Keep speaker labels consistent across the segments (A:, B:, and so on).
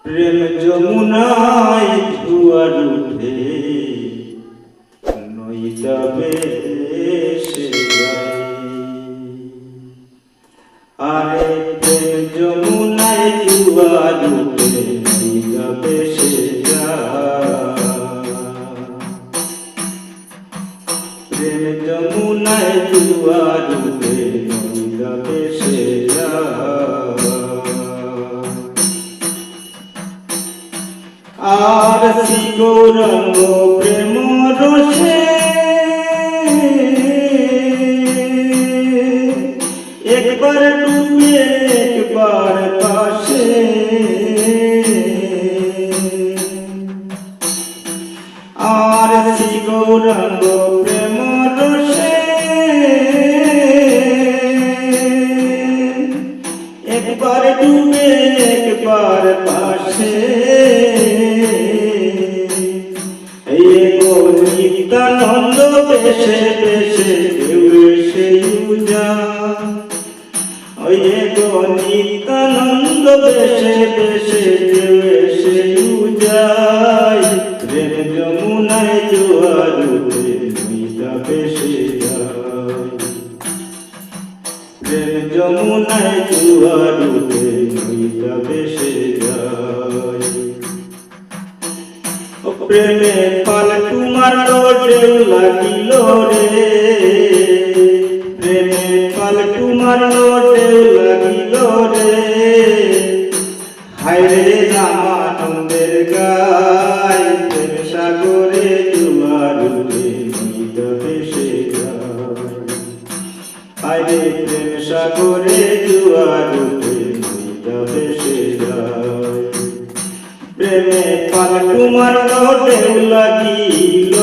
A: প্রেম যমুনায় জোয়ার উঠে নইটা ভেসে যায়। আরে প্রেম যমুনায় জোয়ার উঠে নইটা ভেসে যায়। প্রেম যমুনায় জোয়ার উঠে নইটা ভেসে যায়। আর গৌরঙ্গ প্রেম রসে একবার ডুবে একবার পাশে। আর গৌরঙ্গ প্রেম রসে একবার ডুবে একবার পাশে। নিত্যানন্দ বেশে বেশে কেউ সেই পূজা। ওই গো নিত্যানন্দ বেশে বেশে কেউ সেই পূজায়। প্রেম যমুনায় জোয়ার উঠে নইটা ভেসে যায়। প্রেম যমুনায় জোয়ার উঠে নইটা ভেসে যায়। প্রেমে পাল তোমার ঢেউ লাগিল রে। প্রেমে পাল তোমার ঢেউ লাগিল রে। হায় রে রামানন্দের গায় প্রেম সাগরে জোয়ার উঠে নইটা ভেসে যায়। হায় রে প্রেম সাগরে জোয়ার উঠে নইটা ভেসে যায়। প্রেমে পাল তোমার ঢেউ লাগিল।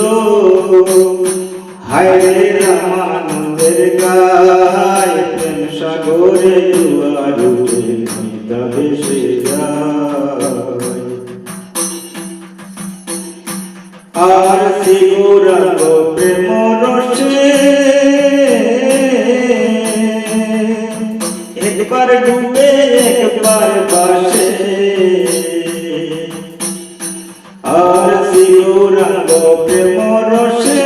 A: হায় রে রামানন্দের গায় প্রেম সাগরে জোয়ার উঠে নইটা ভেসে যায়। আর গৌরঙ্গ প্রেম রসে একবার ডুবে একবার পাশে। আর গৌরঙ্গ প্রেম রসে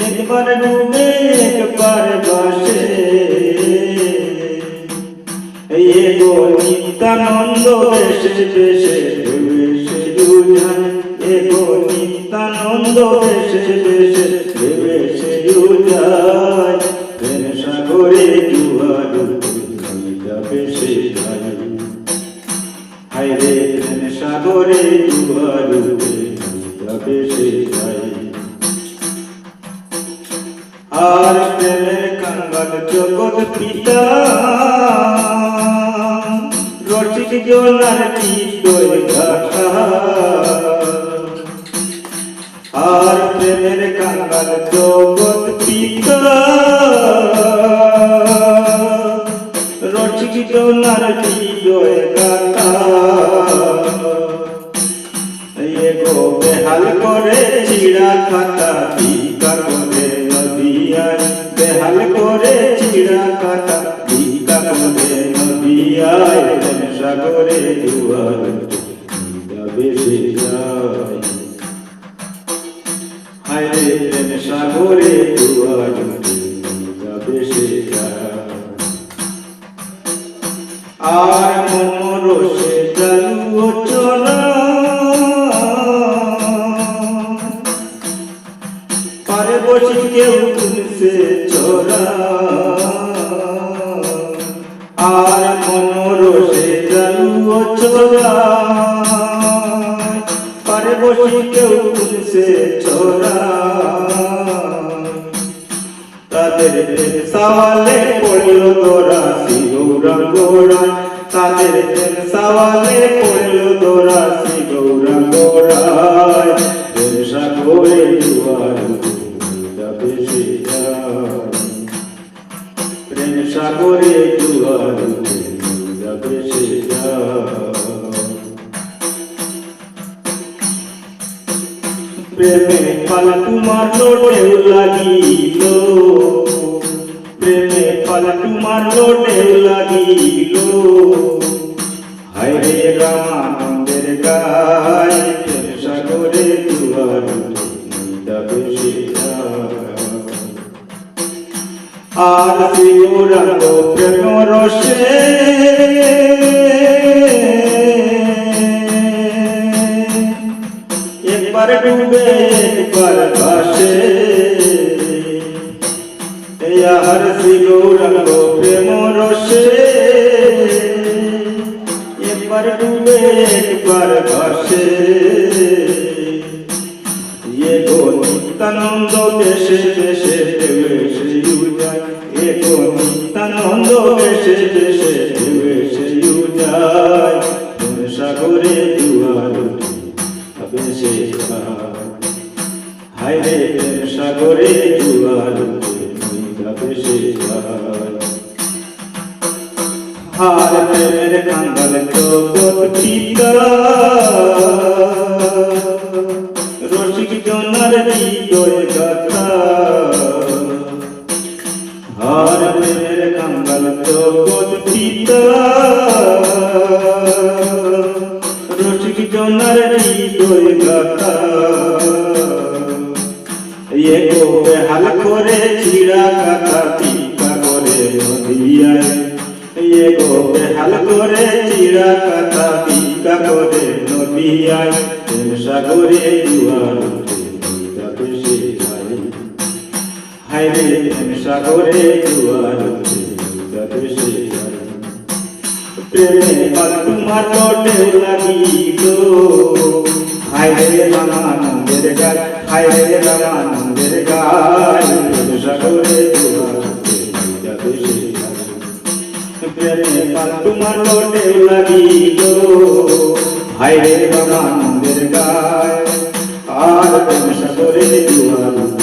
A: একবার ডুবে একবার বাসে। গো নিত্যানন্দ বেশে বেশে বেশে যায়। গো নিত্যানন্দ বেশে বেশে বেশে যায়। প্রেম সাগরে জোয়ার উঠে নইটা ভেসে যায়। হায় রে প্রেম সাগরে জোয়ার উঠে নইটা ভেসে যায়। আর প্রেমের কাঙ্গাল জগৎ পিতা রসিক জনার হৃদয় ঘাটা। আর প্রেমের কাঙ্গাল জগৎ পিতা রসিক জনার হৃদয় ঘাটা। গো বেহাল করে চিড়া কাটা ভিক্ষা করে নদিয়ায়। বেহাল করে চিড়া কাটা ভিক্ষা করে নদিয়ায়। প্রেম সাগরে জোয়ার উঠে নইটা ভেসে যায়। হায় রে প্রেম সাগরে জোয়ার উঠে নইটা ভেসে যায়। আর মন রসে চালু চলা পারে বসে কেউ তুলছে চোরা। আর মন রসে চালু চোরা পারে বসে কেউ তুলছে চোরা। তাদের সওয়ালে পড়ল তোরা গৌরঙ্গ রায়। তাদের সওয়ালে পড়ল তোরা গৌরঙ্গ রায়। প্রেম সাগরে জোয়ার উঠে নইটা ভেসে যায়। প্রেম সাগরে জোয়ার উঠে নইটা ভেসে যায়। প্রেমে পাল তোমার ঢেউ লাগিল। প্রেমে পালটু মারলো ঢেউ লাগিল হায় রে রামানন্দের গায় প্রেম সাগরে জোয়ার যাবে সে আর শিবরাঙ্গ প্রেম রসে একবার ডুবে একবার ভাসে আর শিবরাঙ্গ প্রেম রসে একবার ডুবে একবার ভাসে ये गो नित्यानंद देशे देशे देवे से उजाय ये गो नित्यानंद देशे देशे देवे से उजाय प्रेम सागरे जुआर तबे से हाय रे प्रेम सागरे जुआर तबे से हार प्रेमेर कांगाल जगत पिता রসিক জনার হৃদয় গাথা হার প্রেমের কাঙ্গাল জগৎ পিতা রসিক জনার হৃদয় গাথা এ গো বেহাল করে ছিড়া কাটা পিতা করে নদিয়ায় এ গো বেহাল করে ছিড়া কাটা পিতা করে নদিয়ায় প্রেম সাগরে জোয়ার যাবে সে হায় রে প্রেম সাগরে জোয়ার যাবে সে প্রেমে পালটু মারলো ঢেউ লাগিল হায় রে রামানন্দের গায় হায় রে রামানন্দের গায় প্রেম সাগরে জোয়ার যাবে সে প্রেমে পালটু মারলো ঢেউ লাগিল হায় রে রামানন্দের গায় আর প্রেম সাগরে জোয়ার